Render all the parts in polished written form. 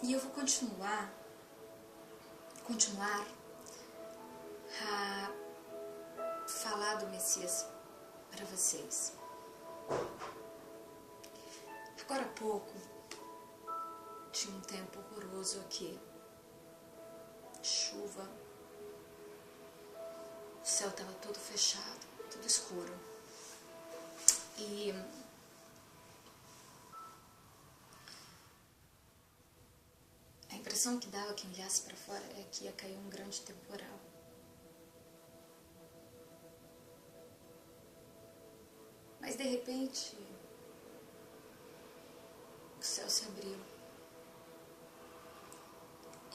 E eu vou continuar a falar do Messias para vocês. Agora há pouco, tinha um tempo horroroso aqui. Chuva. O céu estava todo fechado, tudo escuro. E a impressão que dava quem olhasse para fora é que ia cair um grande temporal. Mas de repente, o céu se abriu.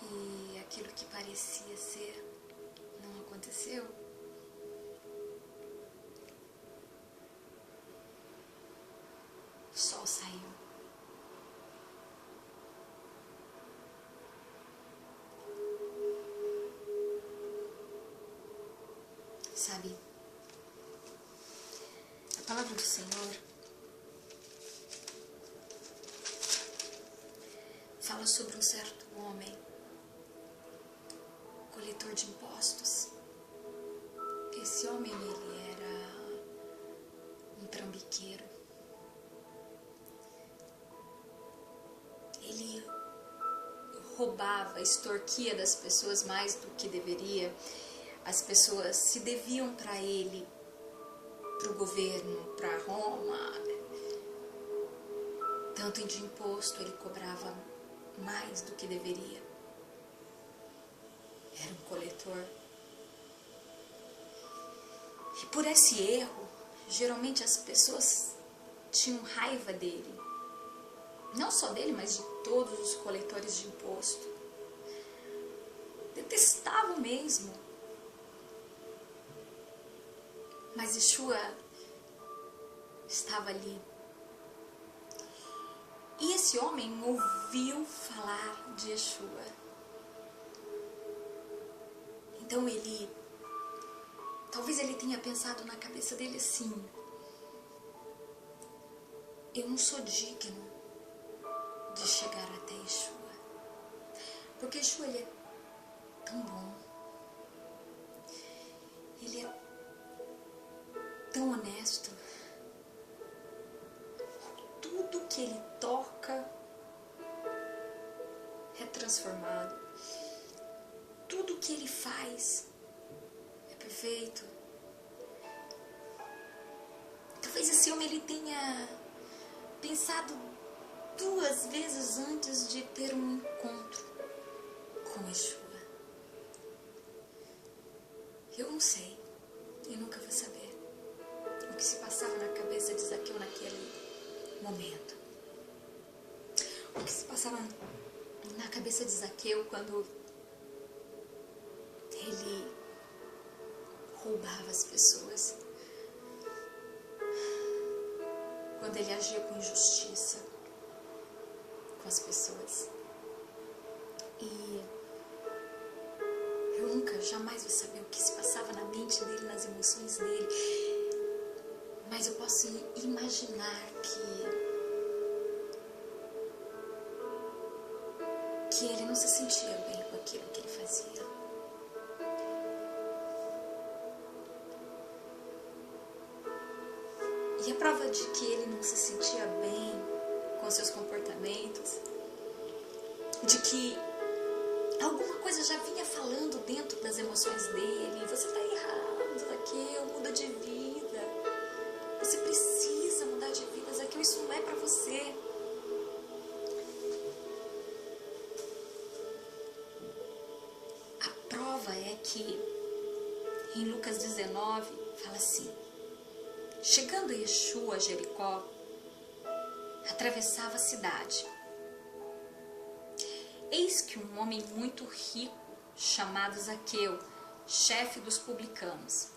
E aquilo que parecia ser não aconteceu. O sol saiu. Sabe, a palavra do Senhor fala sobre um certo homem, coletor de impostos. Esse homem, ele era um trambiqueiro. Ele roubava, extorquia das pessoas mais do que deveria. As pessoas se deviam para ele, para o governo, para Roma. Tanto de imposto ele cobrava mais do que deveria. Era um coletor. E por esse erro, geralmente as pessoas tinham raiva dele. Não só dele, mas de todos os coletores de imposto. Detestavam mesmo. Mas Yeshua estava ali. E esse homem ouviu falar de Yeshua. Então talvez ele tenha pensado na cabeça dele assim: eu não sou digno de chegar até Yeshua. Porque Yeshua, ele é tão bom. Ele é tão honesto. Tudo que ele toca é transformado. Tudo que ele faz é perfeito. Talvez esse homem ele tenha pensado 2 vezes antes de ter um encontro com Yeshua. Eu não sei, eu nunca vou saber o que se passava na cabeça de Zaqueu naquele momento. O que se passava na cabeça de Zaqueu quando ele roubava as pessoas, quando ele agia com injustiça com as pessoas. E eu nunca, jamais vou saber o que se passava na mente dele, nas emoções dele. Mas eu posso imaginar que ele não se sentia bem com aquilo que ele fazia. E a prova de que ele não se sentia bem com seus comportamentos, de que alguma coisa já vinha falando dentro das emoções dele: você está errado, Zaqueu, muda de vida. Você precisa mudar de vida, Zaqueu, isso não é para você. A prova é que em Lucas 19 fala assim: chegando Yeshua a Jericó, atravessava a cidade. Eis que um homem muito rico, chamado Zaqueu, chefe dos publicanos.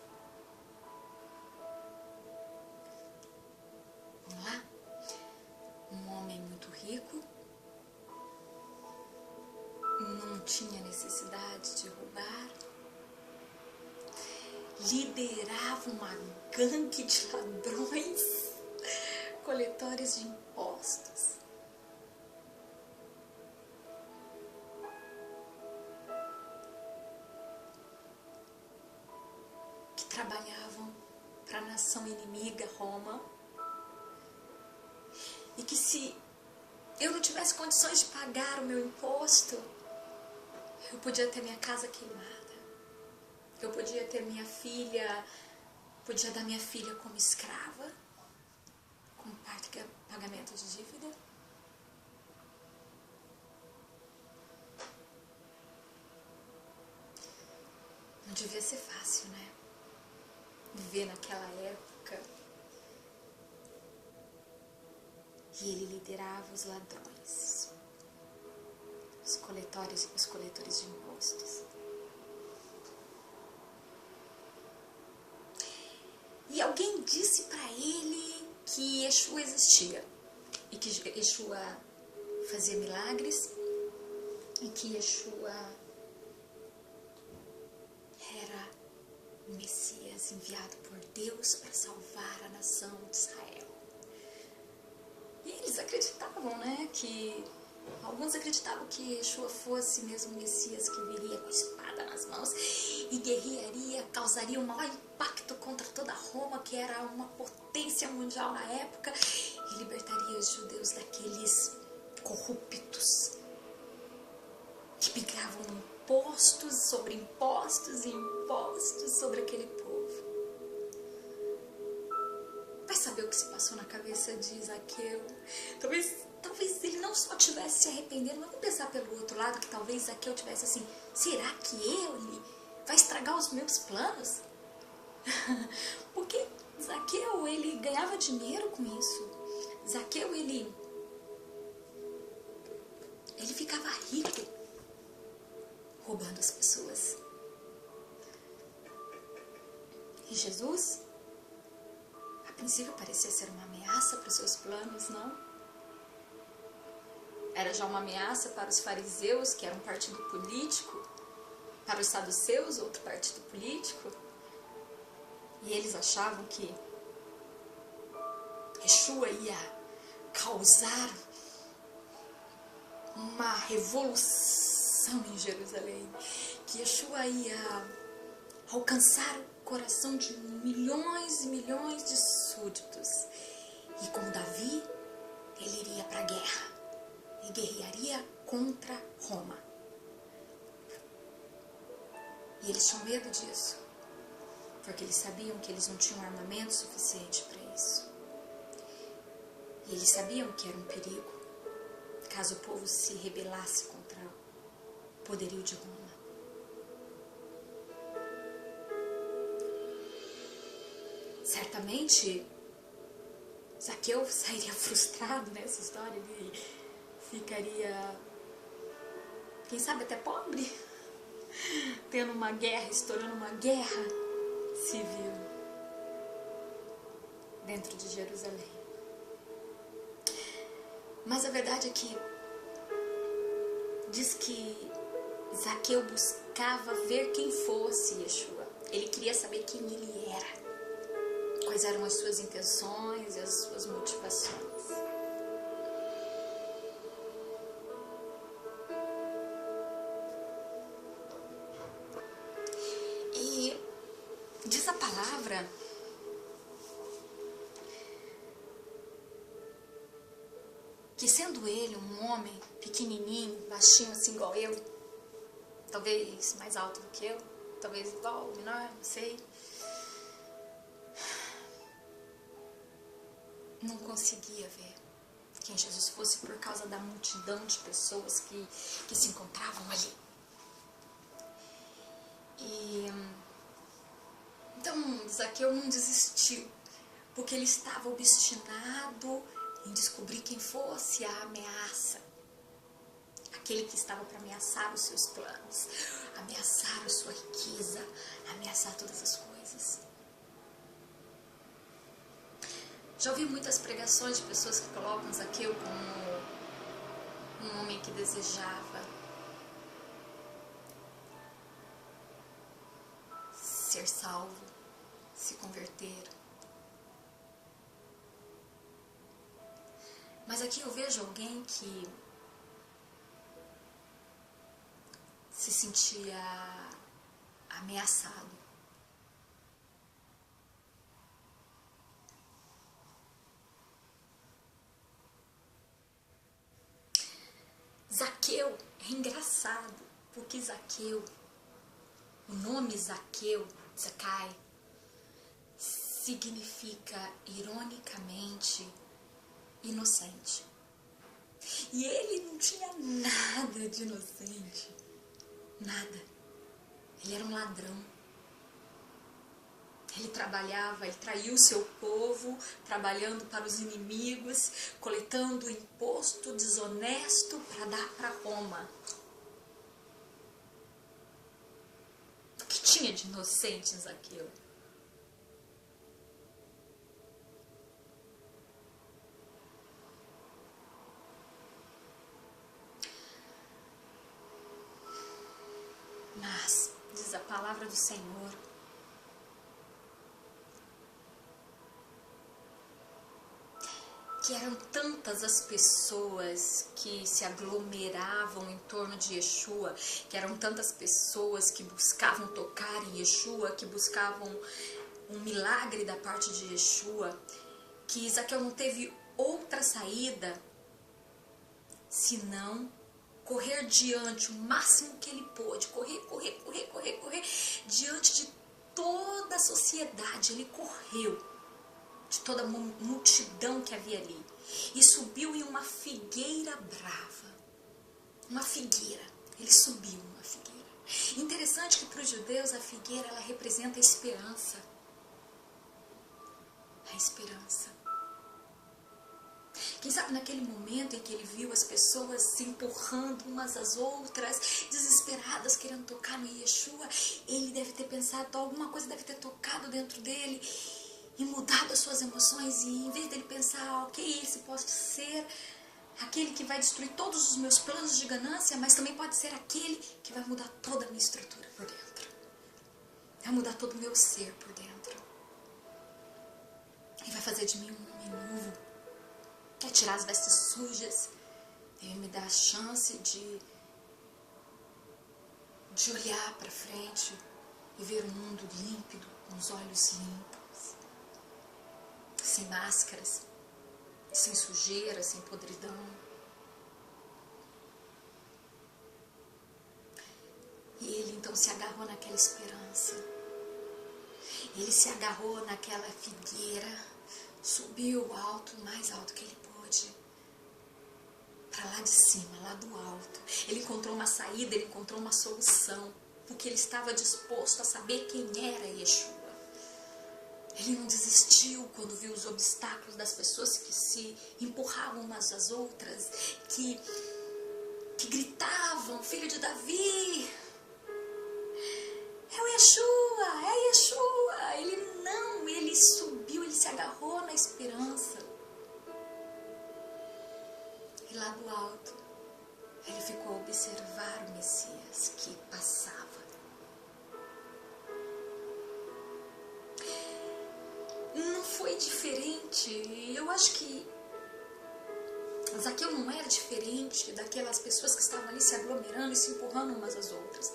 Vamos lá? Um homem muito rico, não tinha necessidade de roubar, liderava uma gangue de ladrões, coletores de impostos. trabalhavam para a nação inimiga, Roma, e que se eu não tivesse condições de pagar o meu imposto, eu podia ter minha casa queimada, eu podia ter minha filha, podia dar minha filha como escrava, como pagamento de dívida. Não devia ser fácil, né? Viver naquela época. E ele liderava os ladrões, os coletores de impostos. E alguém disse para ele que Yeshua existia, e que Yeshua fazia milagres, e que Yeshua era o Messias enviado por Deus para salvar a nação de Israel. E eles acreditavam, né, alguns acreditavam que Yeshua fosse mesmo o Messias que viria com a espada nas mãos e guerrearia, causaria um maior impacto contra toda Roma, que era uma potência mundial na época, e libertaria os judeus daqueles corruptos que pegavam impostos sobre impostos e impostos sobre aquele povo. Vai saber o que se passou na cabeça de Zaqueu. Talvez ele não só tivesse se arrependendo, mas vamos pensar pelo outro lado, que talvez Zaqueu tivesse assim, será que ele vai estragar os meus planos? Porque Zaqueu, ele ganhava dinheiro com isso. Zaqueu, ele ficava rico roubando as pessoas. E Jesus, a princípio, parecia ser uma ameaça para os seus planos, não? Era já uma ameaça para os fariseus, que era um partido político, para os saduceus, outro partido político. E eles achavam que Yeshua ia causar uma revolução em Jerusalém, que Yeshua ia alcançar o coração de milhões e milhões de súditos. E como Davi, ele iria para a guerra e guerrearia contra Roma. E eles tinham medo disso, porque eles sabiam que eles não tinham armamento suficiente para isso. E eles sabiam que era um perigo caso o povo se rebelasse contra o poderio de Roma. Certamente, Zaqueu sairia frustrado nessa história, ele ficaria, quem sabe até pobre, tendo uma guerra, estourando uma guerra civil dentro de Jerusalém. Mas a verdade é que diz que Zaqueu buscava ver quem fosse Yeshua. Ele queria saber quem ele era, quais eram as suas intenções e as suas motivações. E diz a palavra que, sendo ele um homem pequenininho, baixinho assim igual eu, talvez mais alto do que eu, talvez igual, menor, não sei, não conseguia ver quem Jesus fosse por causa da multidão de pessoas que se encontravam ali. E então Zaqueu não desistiu, porque ele estava obstinado em descobrir quem fosse a ameaça, aquele que estava para ameaçar os seus planos, ameaçar a sua riqueza, ameaçar todas as coisas. Já ouvi muitas pregações de pessoas que colocam Zaqueu como um homem que desejava ser salvo, se converter. Mas aqui eu vejo alguém que se sentia ameaçado. Zaqueu é engraçado, porque Zaqueu, o nome Zaqueu, Zacai, significa, ironicamente, inocente. E ele não tinha nada de inocente. Nada. Ele era um ladrão. Ele trabalhava, ele traiu seu povo, trabalhando para os inimigos, coletando imposto desonesto para dar para Roma. O que tinha de inocente em Zaqueu? Mas, diz a palavra do Senhor, que eram tantas as pessoas que se aglomeravam em torno de Yeshua, que eram tantas pessoas que buscavam tocar em Yeshua, que buscavam um milagre da parte de Yeshua, que Zaqueu não teve outra saída senão correr diante o máximo que ele pôde, correr, diante de toda a sociedade. Ele correu de toda a multidão que havia ali e subiu em uma figueira brava. Uma figueira. Ele subiu uma figueira. Interessante que para os judeus a figueira ela representa a esperança. A esperança. Quem sabe naquele momento em que ele viu as pessoas se empurrando umas às outras, desesperadas, querendo tocar no Yeshua, ele deve ter pensado, alguma coisa deve ter tocado dentro dele e mudado as suas emoções. E em vez dele pensar, ok, esse pode ser aquele que vai destruir todos os meus planos de ganância, mas também pode ser aquele que vai mudar toda a minha estrutura por dentro. Vai mudar todo o meu ser por dentro. E vai fazer de mim um homem novo. Quer tirar as vestes sujas e me dar a chance de olhar para frente e ver o mundo límpido, com os olhos limpos, sem máscaras, sem sujeira, sem podridão. E ele então se agarrou naquela esperança. Ele se agarrou naquela figueira, subiu o alto, o mais alto que ele pôde. Para lá de cima, lá do alto. Ele encontrou uma saída, ele encontrou uma solução, porque ele estava disposto a saber quem era Yeshua. Ele não desistiu quando viu os obstáculos das pessoas que se empurravam umas às outras, que gritavam, filho de Davi, é o Yeshua, é Yeshua. Ele subiu, ele se agarrou na esperança. E lá do alto, ele ficou a observar o Messias que passava. Não foi diferente. Eu acho que Zaqueu não era diferente daquelas pessoas que estavam ali se aglomerando e se empurrando umas às outras.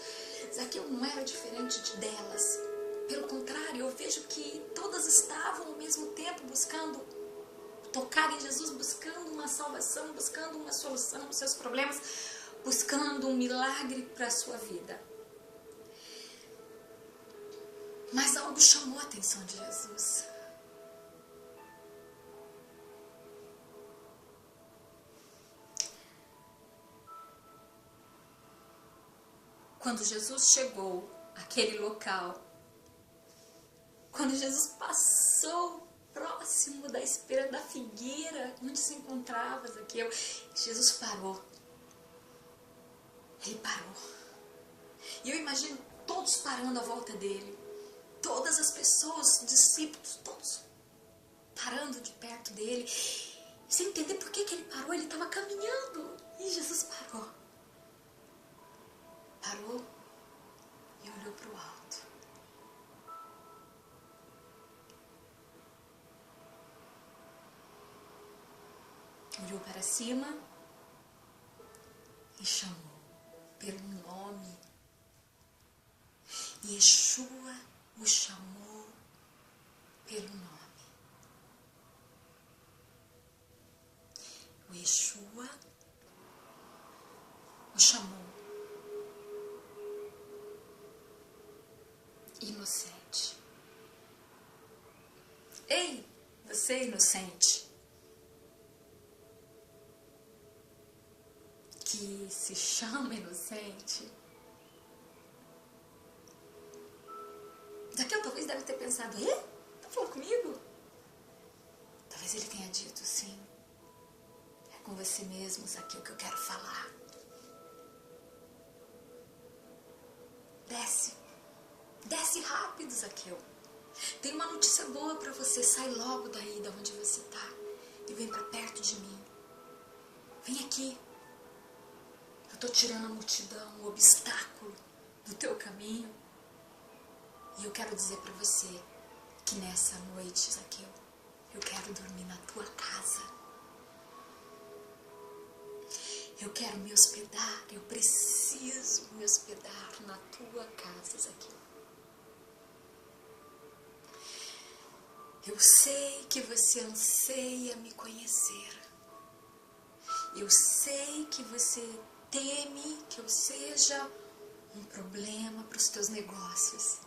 Zaqueu não era diferente delas. Pelo contrário, eu vejo que todas estavam ao mesmo tempo buscando tocar em Jesus, buscando uma salvação, buscando uma solução para os seus problemas, buscando um milagre para a sua vida. Mas algo chamou a atenção de Jesus. Quando Jesus chegou àquele local, quando Jesus passou próximo da espera da figueira onde se encontrava Zaqueu, Jesus parou. Ele parou. E eu imagino todos parando à volta dele. Todas as pessoas, os discípulos, todos parando de perto dele. Sem entender por que ele parou, ele estava caminhando. E Jesus parou. Parou e olhou para o alto. Olhou para cima e chamou pelo nome. Yeshua o chamou pelo nome. O Yeshua o chamou inocente. Ei, você inocente, que se chama inocente. Zaqueu talvez deve ter pensado, tá falando comigo? Talvez ele tenha dito, sim, é com você mesmo, Zaqueu, que eu quero falar. Desce rápido, Zaqueu. Tem uma notícia boa pra você, sai logo daí, da onde você tá, e vem pra perto de mim. Vem aqui. Eu tô tirando a multidão, o obstáculo do teu caminho. E eu quero dizer pra você que nessa noite, Zaqueu, eu quero dormir na tua casa. Eu quero me hospedar, eu preciso me hospedar na tua casa, Zaqueu. Eu sei que você anseia me conhecer. Eu sei que você teme que eu seja um problema para os teus negócios.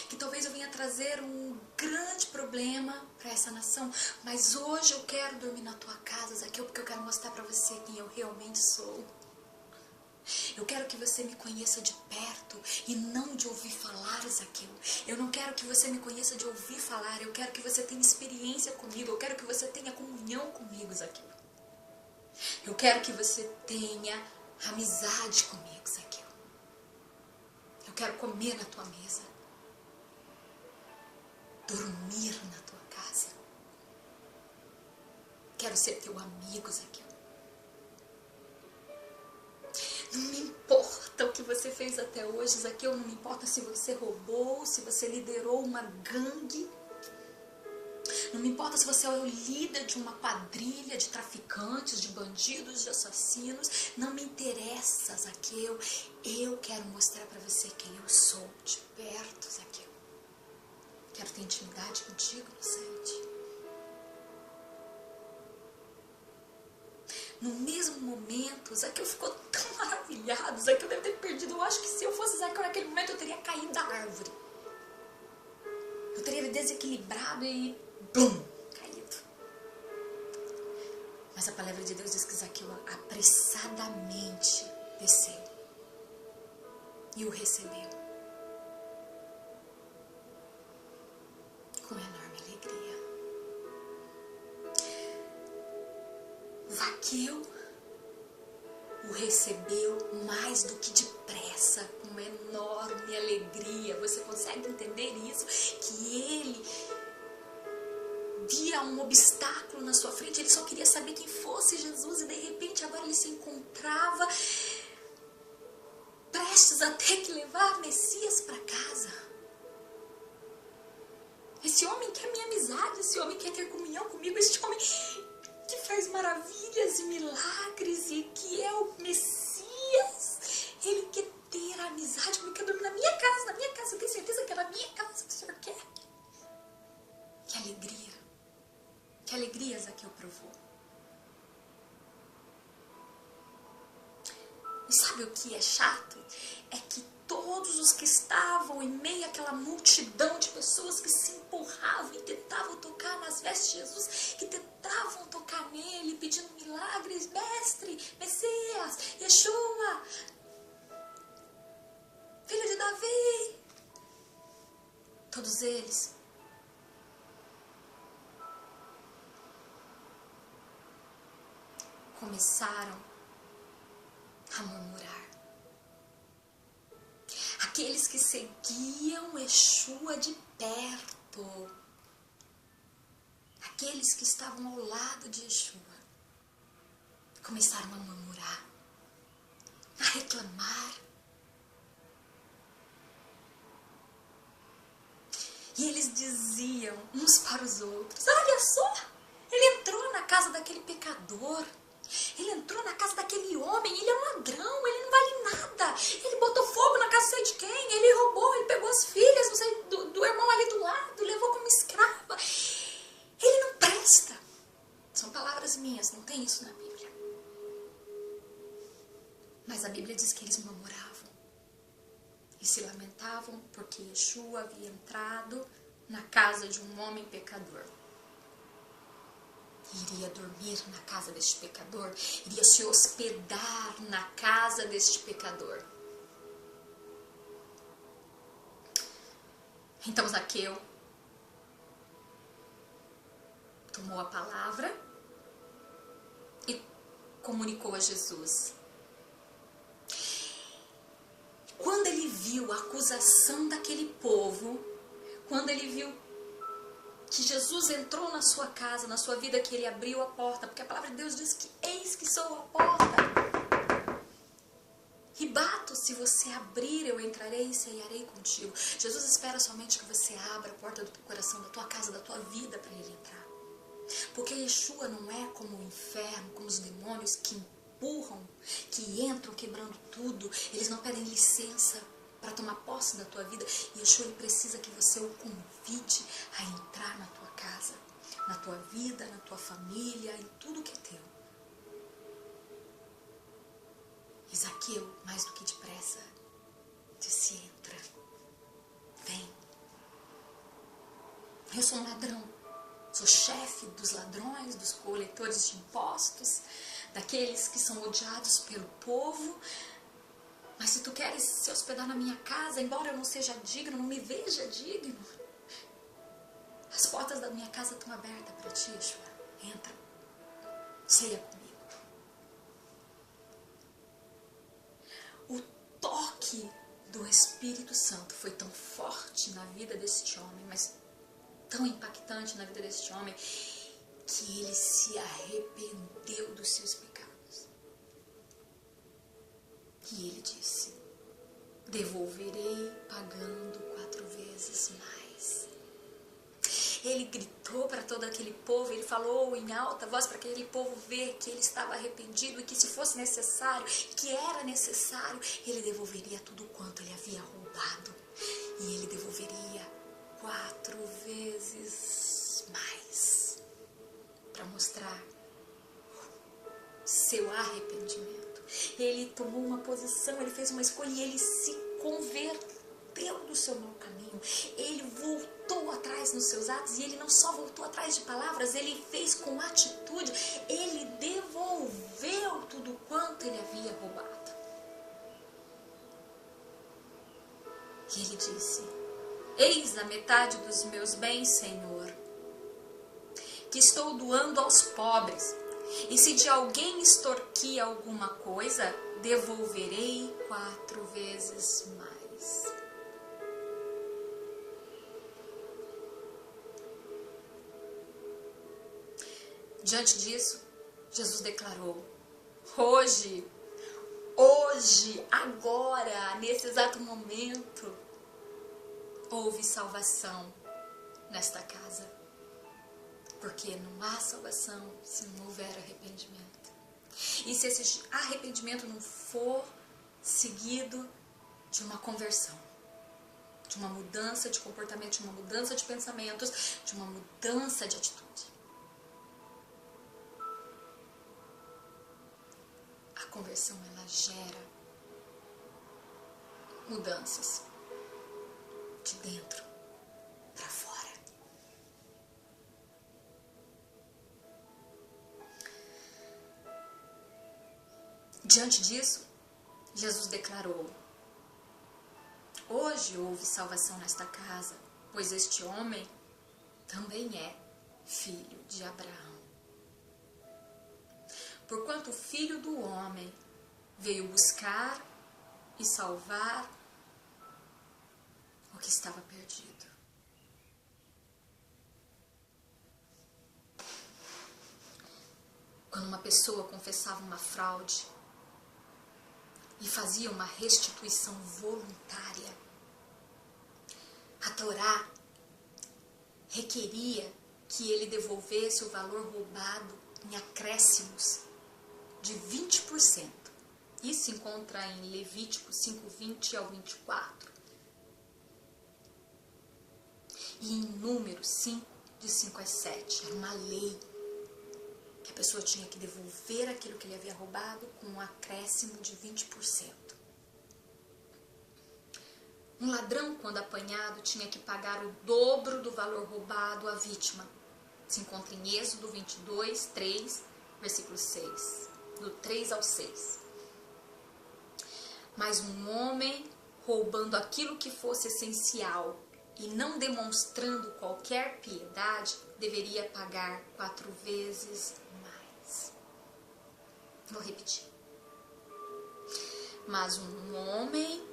Que talvez eu venha trazer um grande problema para essa nação. Mas hoje eu quero dormir na tua casa, Zaqueu, porque eu quero mostrar para você quem eu realmente sou. Eu quero que você me conheça de perto e não de ouvir falar, Zaqueu. Eu não quero que você me conheça de ouvir falar. Eu quero que você tenha experiência comigo. Eu quero que você tenha comunhão comigo, Zaqueu. Eu quero que você tenha amizade comigo, Zaqueu. Eu quero comer na tua mesa. Dormir na tua casa. Quero ser teu amigo, Zaqueu. Não me importa o que você fez até hoje, Zaqueu. Não me importa se você roubou, se você liderou uma gangue. Não me importa se você é o líder de uma quadrilha de traficantes, de bandidos, de assassinos. Não me interessa, Zaqueu. Eu quero mostrar pra você quem eu sou de perto, Zaqueu. Quero ter intimidade contigo, inocente. No mesmo momento, Zaqueu ficou tão maravilhado. Zaqueu deve ter perdido. Eu acho que se eu fosse Zaqueu naquele momento, eu teria caído da árvore. Eu teria me desequilibrado e bum, caído. Mas a palavra de Deus diz que Zaqueu apressadamente desceu e o recebeu com enorme alegria. Zaqueu o recebeu mais do que depressa, com uma enorme alegria. Você consegue entender isso? Que ele via um obstáculo na sua frente, ele só queria saber quem fosse Jesus, e de repente agora ele se encontrava prestes a ter que levar Messias para casa. Esse homem quer minha amizade, esse homem quer ter comunhão comigo, esse homem que faz maravilhas e milagres e que é o Messias. Ele quer ter amizade comigo, quer dormir na minha casa, eu tenho certeza que é na minha casa que o Senhor quer. Que alegria Zaqueu provou. E sabe o que é chato? É que todos os que estavam em meio àquela multidão de pessoas que se empurravam e tentavam tocar nas vestes de Jesus, que tentavam tocar nele, pedindo milagres, mestre, Messias, Yeshua, filho de Davi. Todos eles começaram a murmurar. Aqueles que seguiam Yeshua de perto, aqueles que estavam ao lado de Yeshua, começaram a murmurar, a reclamar. E eles diziam uns para os outros: olha só, ele entrou na casa daquele pecador. Ele entrou na casa daquele homem, ele é um ladrão, ele não vale nada. Ele botou fogo na casa, não sei de quem, ele roubou, ele pegou as filhas, não sei, do irmão ali do lado, levou como escrava. Ele não presta. São palavras minhas, não tem isso na Bíblia. Mas a Bíblia diz que eles murmuravam e se lamentavam porque Yeshua havia entrado na casa de um homem pecador. Iria dormir na casa deste pecador, iria se hospedar na casa deste pecador. Então Zaqueu tomou a palavra e comunicou a Jesus. Quando ele viu a acusação daquele povo, quando ele viu que Jesus entrou na sua casa, na sua vida, que ele abriu a porta, porque a palavra de Deus diz que eis que sou a porta. E bato, se você abrir, eu entrarei e ceiarei contigo. Jesus espera somente que você abra a porta do teu coração, da tua casa, da tua vida para ele entrar. Porque Yeshua não é como o inferno, como os demônios que empurram, que entram quebrando tudo. Eles não pedem licença para tomar posse da tua vida. Yeshua, ele precisa que você o convide a entrar na tua casa, na tua vida, na tua família, em tudo que é teu. E Zaqueu, mais do que depressa, disse: entra, vem. Eu sou um ladrão, sou chefe dos ladrões, dos coletores de impostos, daqueles que são odiados pelo povo. Mas se tu queres se hospedar na minha casa, embora eu não seja digno, não me veja digno, as portas da minha casa estão abertas para ti, Yeshua. Entra, ceia comigo. O toque do Espírito Santo foi tão forte na vida deste homem, mas tão impactante na vida deste homem, que ele se arrependeu dos seus pecados. E ele disse: devolverei pagando 4 vezes mais. Ele gritou para todo aquele povo, ele falou em alta voz para aquele povo ver que ele estava arrependido e que se fosse necessário, que era necessário, ele devolveria tudo quanto ele havia roubado. E ele devolveria 4 vezes mais, para mostrar seu arrependimento. Ele tomou uma posição, ele fez uma escolha e ele se converteu do seu mau caminho. Ele voltou atrás nos seus atos e ele não só voltou atrás de palavras, ele fez com atitude, ele devolveu tudo quanto ele havia roubado. E ele disse: eis a metade dos meus bens, Senhor, que estou doando aos pobres. E se de alguém extorquir alguma coisa, devolverei 4 vezes mais. Diante disso, Jesus declarou: hoje, agora, nesse exato momento, houve salvação nesta casa. Porque não há salvação se não houver arrependimento. E se esse arrependimento não for seguido de uma conversão, de uma mudança de comportamento, de uma mudança de pensamentos, de uma mudança de atitude. A conversão, ela gera mudanças de dentro para fora. Diante disso, Jesus declarou: hoje houve salvação nesta casa, pois este homem também é filho de Abraão. Porquanto o Filho do Homem veio buscar e salvar o que estava perdido. Quando uma pessoa confessava uma fraude e fazia uma restituição voluntária, a Torá requeria que ele devolvesse o valor roubado em acréscimos de 20%. Isso se encontra em Levítico 5:20 ao 24. E em Números 5, de 5 a 7. Era uma lei que a pessoa tinha que devolver aquilo que ele havia roubado com um acréscimo de 20%. Um ladrão, quando apanhado, tinha que pagar o dobro do valor roubado à vítima. Se encontra em Êxodo 22, 3, versículo 6. Do 3 ao 6. Mas um homem roubando aquilo que fosse essencial e não demonstrando qualquer piedade, deveria pagar 4 vezes mais. Vou repetir. Mas um homem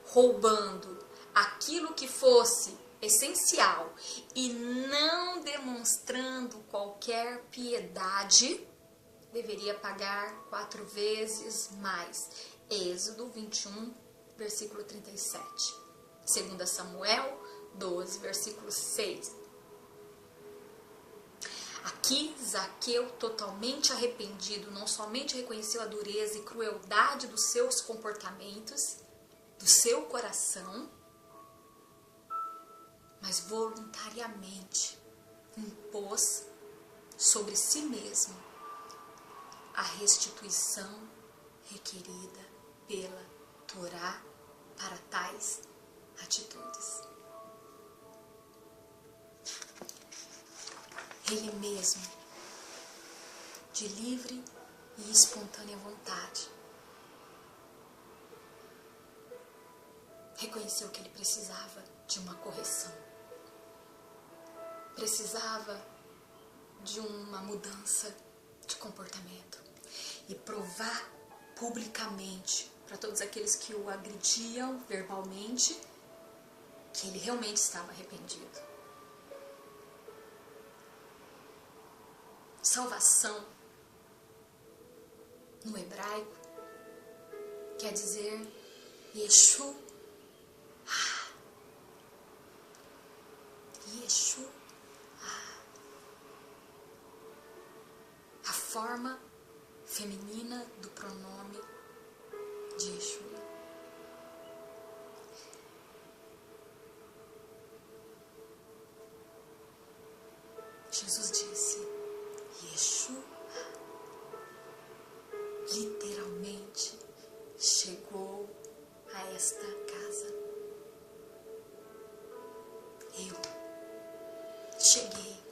roubando aquilo que fosse essencial e não demonstrando qualquer piedade, deveria pagar 4 vezes mais. Êxodo 21, versículo 37. 2 Samuel 12, versículo 6. Aqui, Zaqueu, totalmente arrependido, não somente reconheceu a dureza e crueldade dos seus comportamentos, do seu coração, mas voluntariamente impôs sobre si mesmo a restituição requerida pela Torá para tais atitudes. Ele mesmo, de livre e espontânea vontade, reconheceu que ele precisava de uma correção, precisava de uma mudança de comportamento e provar publicamente para todos aqueles que o agrediam verbalmente que ele realmente estava arrependido. Salvação, no hebraico, quer dizer Yeshua. Yeshua. A forma feminina do pronome de Yeshua. Jesus disse, Yeshua literalmente chegou a esta casa. Eu cheguei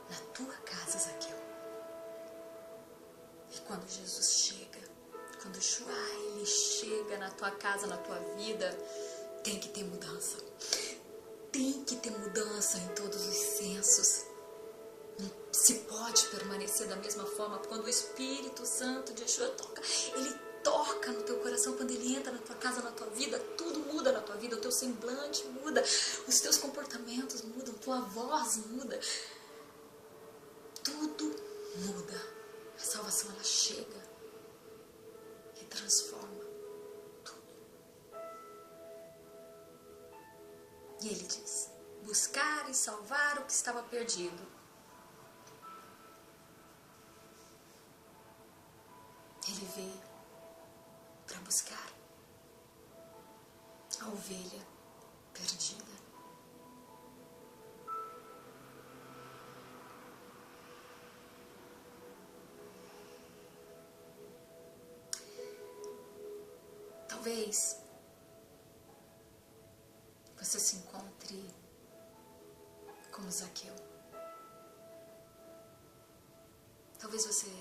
na tua casa, Zaqueu. E quando Jesus chega, quando Yeshua, ele chega na tua casa, na tua vida, tem que ter mudança. Tem que ter mudança em todos os sensos. Não se pode permanecer da mesma forma. Quando o Espírito Santo de Yeshua toca, ele toca no teu coração. Quando ele entra na tua casa, na tua vida, tudo muda na tua vida. O teu semblante muda, os teus comportamentos mudam, tua voz muda. Tudo muda. A salvação, ela chega e transforma tudo. E ele diz, buscar e salvar o que estava perdido. Ele veio para buscar a ovelha perdida. Talvez você se encontre como Zaqueu. Talvez você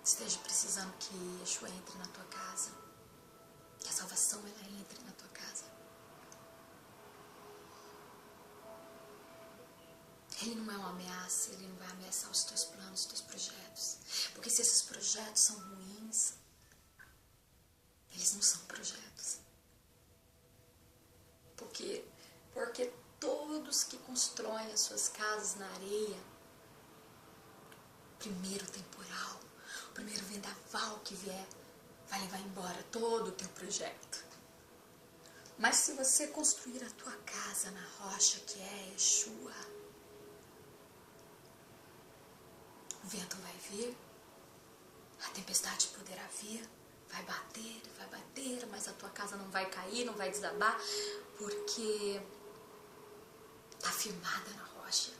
esteja precisando que Yeshua entre na tua casa, que a salvação ela entre na tua casa. Ele não é uma ameaça, ele não vai ameaçar os teus planos, os teus projetos. Porque se esses projetos são ruins, eles não são projetos. Porque todos que constroem as suas casas na areia, o primeiro temporal, o primeiro vendaval que vier, vai levar embora todo o teu projeto. Mas se você construir a tua casa na rocha que é Yeshua, o vento vai vir, a tempestade poderá vir, vai bater, mas a tua casa não vai cair, não vai desabar, porque está firmada na rocha.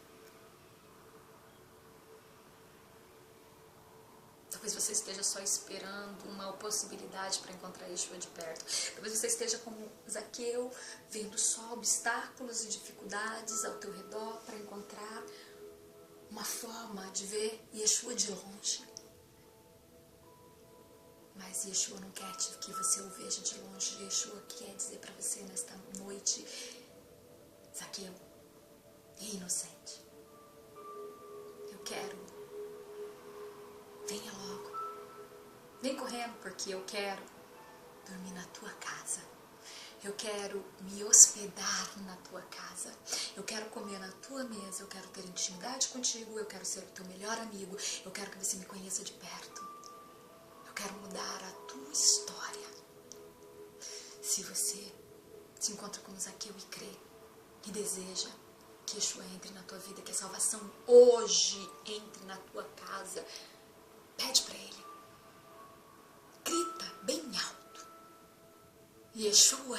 Talvez você esteja só esperando uma possibilidade para encontrar Yeshua de perto. Talvez você esteja como Zaqueu, vendo só obstáculos e dificuldades ao teu redor para encontrar uma forma de ver Yeshua de longe. Mas Yeshua não quer que você o veja de longe. Yeshua quer dizer para você nesta noite: Zaqueu, inocente, eu quero, venha logo, vem correndo, porque eu quero dormir na tua casa, eu quero me hospedar na tua casa, eu quero comer na tua mesa, eu quero ter intimidade contigo, eu quero ser o teu melhor amigo, eu quero que você me conheça de perto, eu quero mudar a tua história. Se você se encontra com Zaqueu e crê e deseja que Yeshua entre na tua vida, que a salvação hoje entre na tua casa, pede para Ele. Grita bem alto: Yeshua,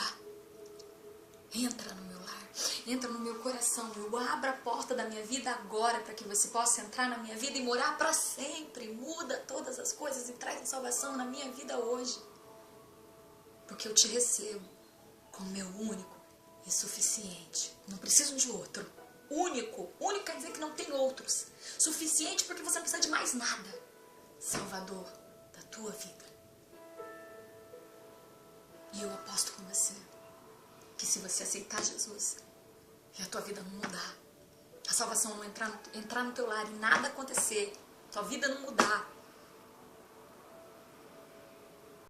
entra no meu lar, entra no meu coração. Eu abro a porta da minha vida agora para que você possa entrar na minha vida e morar para sempre. Muda todas as coisas e traz a salvação na minha vida hoje. Porque eu te recebo como meu único e suficiente. Não preciso de outro. Único quer dizer que não tem outros. Suficiente porque você não precisa de mais nada. Salvador da tua vida. E eu aposto com você que se você aceitar Jesus e a tua vida não mudar, a salvação não entrar no teu lar e nada acontecer, tua vida não mudar,